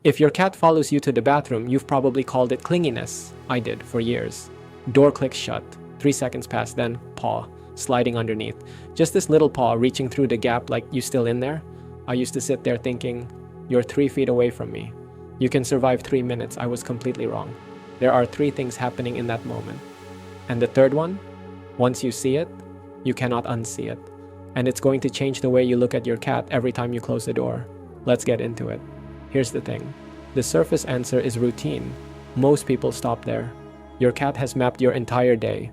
If your cat follows you to the bathroom, you've probably called it clinginess. I did for years. Door clicks shut. 3 seconds pass, then paw, sliding underneath. Just this little paw reaching through the gap like, you still in there? I used to sit there thinking, you're 3 feet away from me. You can survive 3 minutes. I was completely wrong. There are 3 things happening in that moment. And the third one, once you see it, you cannot unsee it. And it's going to change the way you look at your cat every time you close the door. Let's get into it. Here's the thing. The surface answer is routine. Most people stop there. Your cat has mapped your entire day.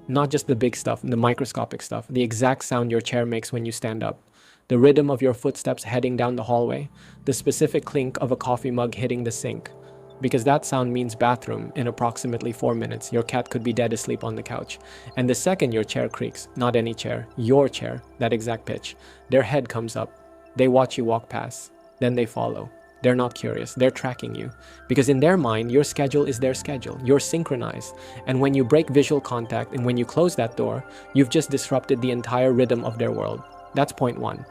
Not just the big stuff, the microscopic stuff, the exact sound your chair makes when you stand up, the rhythm of your footsteps heading down the hallway, the specific clink of a coffee mug hitting the sink. Because that sound means bathroom in approximately 4 minutes. Your cat could be dead asleep on the couch. And the second your chair creaks, not any chair, your chair, that exact pitch, their head comes up. They watch you walk past. Then they follow. They're not curious. They're tracking you. Because in their mind, your schedule is their schedule. You're synchronized. And when you break visual contact and when you close that door, you've just disrupted the entire rhythm of their world. That's point 1.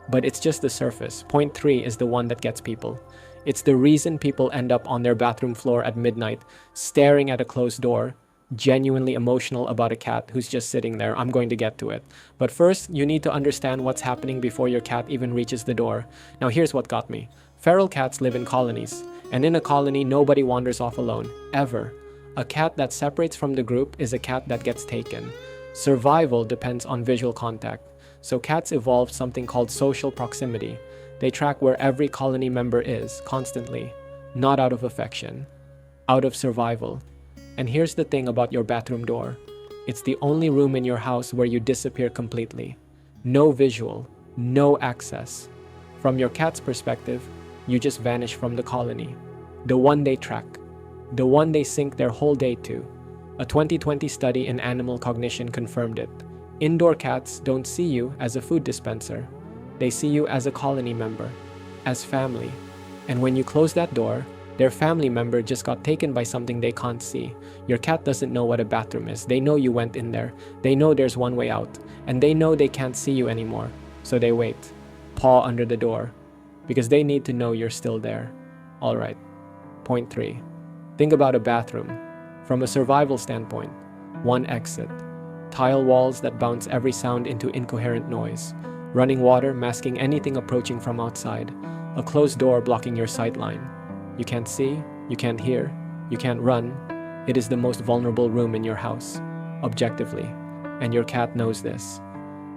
But it's just the surface. Point 3 is the one that gets people. It's the reason people end up on their bathroom floor at midnight, staring at a closed door, genuinely emotional about a cat who's just sitting there. I'm going to get to it. But first, you need to understand what's happening before your cat even reaches the door. Now here's what got me. Feral cats live in colonies. And in a colony, nobody wanders off alone. Ever. A cat that separates from the group is a cat that gets taken. Survival depends on visual contact. So cats evolved something called social proximity. They track where every colony member is, constantly. Not out of affection. Out of survival. And here's the thing about your bathroom door. It's the only room in your house where you disappear completely. No visual. No access. From your cat's perspective, you just vanish from the colony. The one they track. The one they sink their whole day to. A 2020 study in animal cognition confirmed it. Indoor cats don't see you as a food dispenser. They see you as a colony member, as family. And when you close that door, their family member just got taken by something they can't see. Your cat doesn't know what a bathroom is. They know you went in there. They know there's one way out. And they know they can't see you anymore. So they wait. Paw under the door. Because they need to know you're still there. Alright. Point 3. Think about a bathroom. From a survival standpoint, one exit. Tile walls that bounce every sound into incoherent noise. Running water masking anything approaching from outside. A closed door blocking your sight line. You can't see, you can't hear, you can't run. It is the most vulnerable room in your house, objectively. And your cat knows this.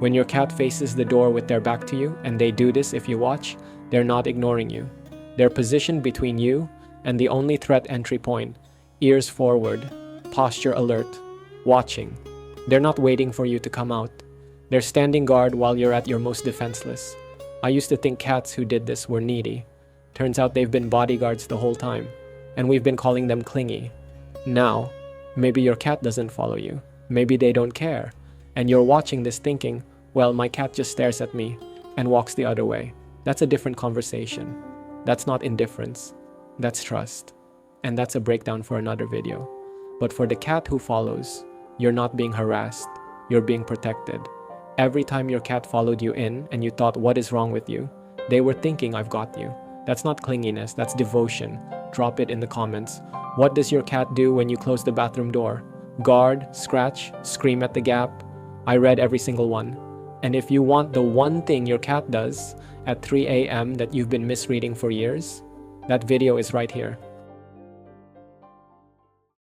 When your cat faces the door with their back to you, and they do this if you watch, they're not ignoring you. They're positioned between you and the only threat entry point, ears forward, posture alert, watching. They're not waiting for you to come out. They're standing guard while you're at your most defenseless. I used to think cats who did this were needy. Turns out they've been bodyguards the whole time, and we've been calling them clingy. Now, maybe your cat doesn't follow you. Maybe they don't care. And you're watching this thinking, well, my cat just stares at me and walks the other way. That's a different conversation. That's not indifference. That's trust. And that's a breakdown for another video. But for the cat who follows, you're not being harassed. You're being protected. Every time your cat followed you in and you thought, what is wrong with you? They were thinking, I've got you. That's not clinginess, that's devotion. Drop it in the comments. What does your cat do when you close the bathroom door? Guard, scratch, scream at the gap? I read every single one. And if you want the one thing your cat does at 3 a.m. that you've been misreading for years, that video is right here.